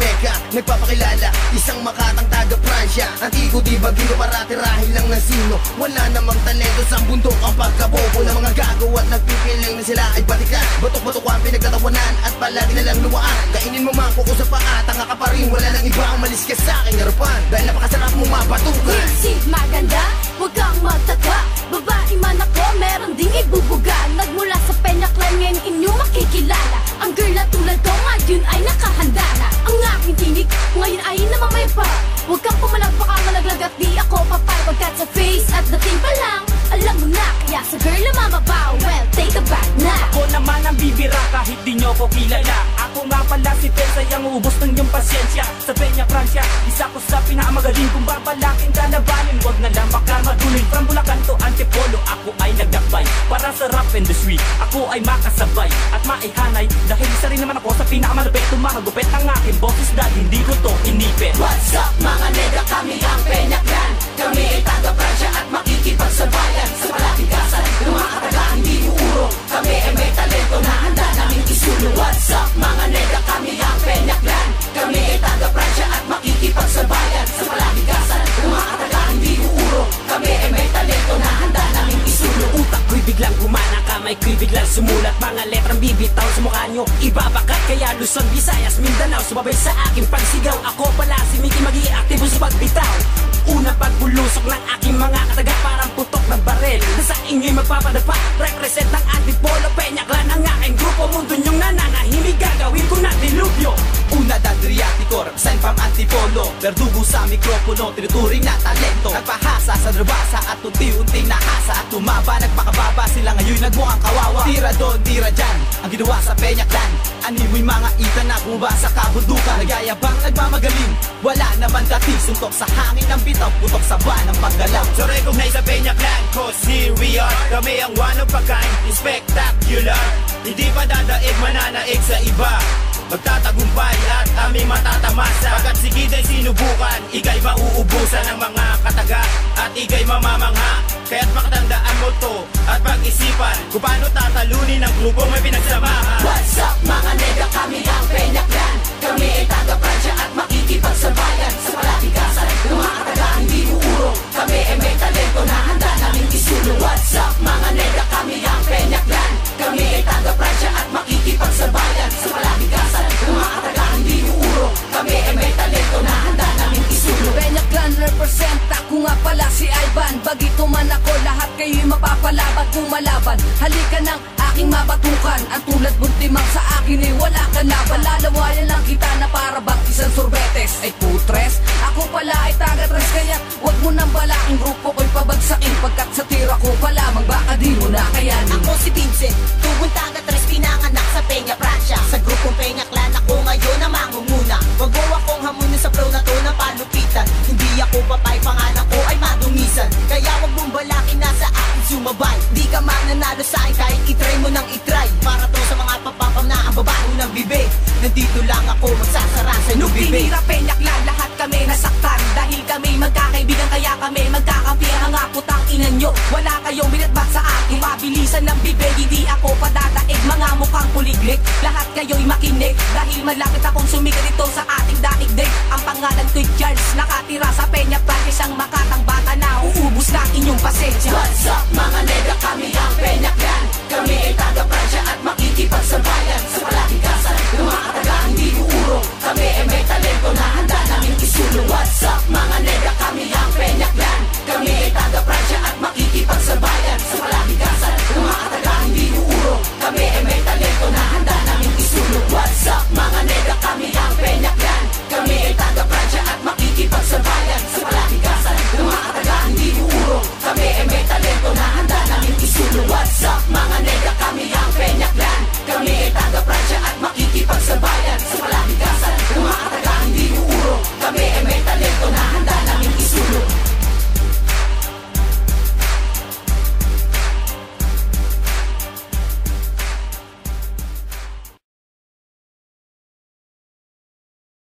Teka, nagpapakilala, isang makatang taga-Pransya. Antigo di bagino para tirahin lang ng sino. Wala namang talento sa bundok ang pagkabobo ng mga gago at nagpipiling na sila ay batikan. Batok-batok ang pinagtatawanan at palagi na lang luwaan. Kainin mo man kuko sa paa, tanga ka pa rin, wala nang iba ang malis ka sa aking harapan. Dahil napakasarap mo mabatukan. Isip maganda, huwag kang magtaka. Babae man ako, meron ding ibubuga. Nagmula sa Peña Clan, ngayon inyo makikilala. Ang girl na tulad ko ngayon ay nakahanda na. Ang aking tinig, ngayon ay namamay pa. Huwag kang pumalag, baka malaglag at di ako papay. Pagkat sa face at dating pa lang, alam mo na, kaya sa girl na mababaw, well, take a back na. Ako naman ang bibira kahit di nyo ko kilala. Ako nga pala si Pensa, yung ubos ng iyong pasyensya. Sa Peña, Francia, isa ko sa pinakamagaling. Kung babalaking ka na balin, wag na lang baka maduloy. From Bulacan to Antipolo, ako ay nagdakbay. Para sa rap and the sweet, ako ay makasabay at maihanay. Dahil isa rin naman ako sa pinakamalapit. Tumahagupit ang aking boses dahil hindi ko to inipit. What's up mga nega, kami ang Peña Clan. Kami ay taga-Pransya at makikipagsabayan sa palakikasan ng mga katagaan hindi uuro. Kami ay may talento na handa naming isulong. What's up mga nega, kami ang Peña Clan. Kami ay taga-Pransya at makikipagsabayan sa palakikasan ng mga katagaan hindi uuro. Kami ay may talento na handa naming isulong. Utak ko'y biglang gumana, kamay ko'y biglang sumulat. Mga letrang bibitaw sa mukha nyo, ibabakat. Kaya Luzon, Visayas, Mindanao, sumabay sa aking pagsigaw. Ako pala si Mickey, magiging aktibo sa pagbitaw. Unang pagbulusok ng aking mga kataga, parang putok ng barel na sa inyo'y magpapadapa. Represent ng Antipolo, Peña Clan ang aking grupo. Mundo nyong nananahimik, gagawin ko na dilubyo. Una Adriatico, represent from Antipolo. Verdugo sa mikropono, tinuturing na talento. Nagpahasa sa drabasa at unti-unting nahasa. At tumaba, nagpakababa, sila ngayon nagmukhang kawawa. Tira doon, tira dyan, ang ginawa sa Peña Clan. Animoy mga ita na bumaba sa kabundukan. Nagyayabang, nagmamagaling, wala naman dati. Suntok sa hangin ng bitaw, putok sa buwan ng paggalaw. So recognize sa Peña Clan, cause here we are. Kami ang one of a kind, spectacular. Hindi pa dadaig, mananaig sa iba. Magtatagumpay at aming matatamasa. Pagkat sige day sinubukan, ika'y mauubusan ng mga kataga at ika'y mamamangha. Kaya't makatandaan mo to at pag-isipan kung paano tatalunin ang grupo may pinagsamahan. What's up mga nega, kami ang Peña Clan. Kami ay taga-Pransya at makikipagsabayan sa palakikasan ng mga katagaan hindi uuro. Kami ay may talento na handa naming isulong. What's up mga nega, kami ang Peña Clan. Kami ay taga-Pransya at makikipagsabayan sa palakikasan ng mga katagaan hindi uuro. Kami ay may talento na handa naming isulong. Peña Clan represent, ako nga pala si Ivan. Bagito man ako, lahat kayo'y mapapalaban kung malaban. Halika ng aking mabatukan, ang tulad buntimang sa akin ay wala ka laban. Lalawayan lang kita na para bang isang sorbetes. Ay putres, ako pala ay taga-tres. Kaya wag mo nang balaking grupo ko'y pabagsakin. Pagkat sa tira ko pa lamang, baka di mo na kayanin. Ako si Vincent, tubong taga-tres, pinanganak sa Peña, Pransya. Sa grupong Peña Clan ako ngayon na mangunguna. Wag mo akong hamunin sa flow na to ng palupitan. Hindi ako papay, pangalan ko ay madumisan. Kaya wag mong balakin na sa akin sumabay. Di ka mananalo sa akin kahit itry mo nang itry. Para to sa mga papapam na ang babaho ng bibig. Nandito lang ako magsasara sa inyong bibig. Nung tinira Peña Clan, lahat kami nasaktan. Dahil kami magkakaibigan, kaya kami magkakampihan. Ang putang ina nyo, wala kayong binatbat sa akin. Mabilisan ng bibig, hindi ako padadaig. Mga mukhang puliglik, lahat kayo'y makinig. Dahil malapit akong sumigat dito sa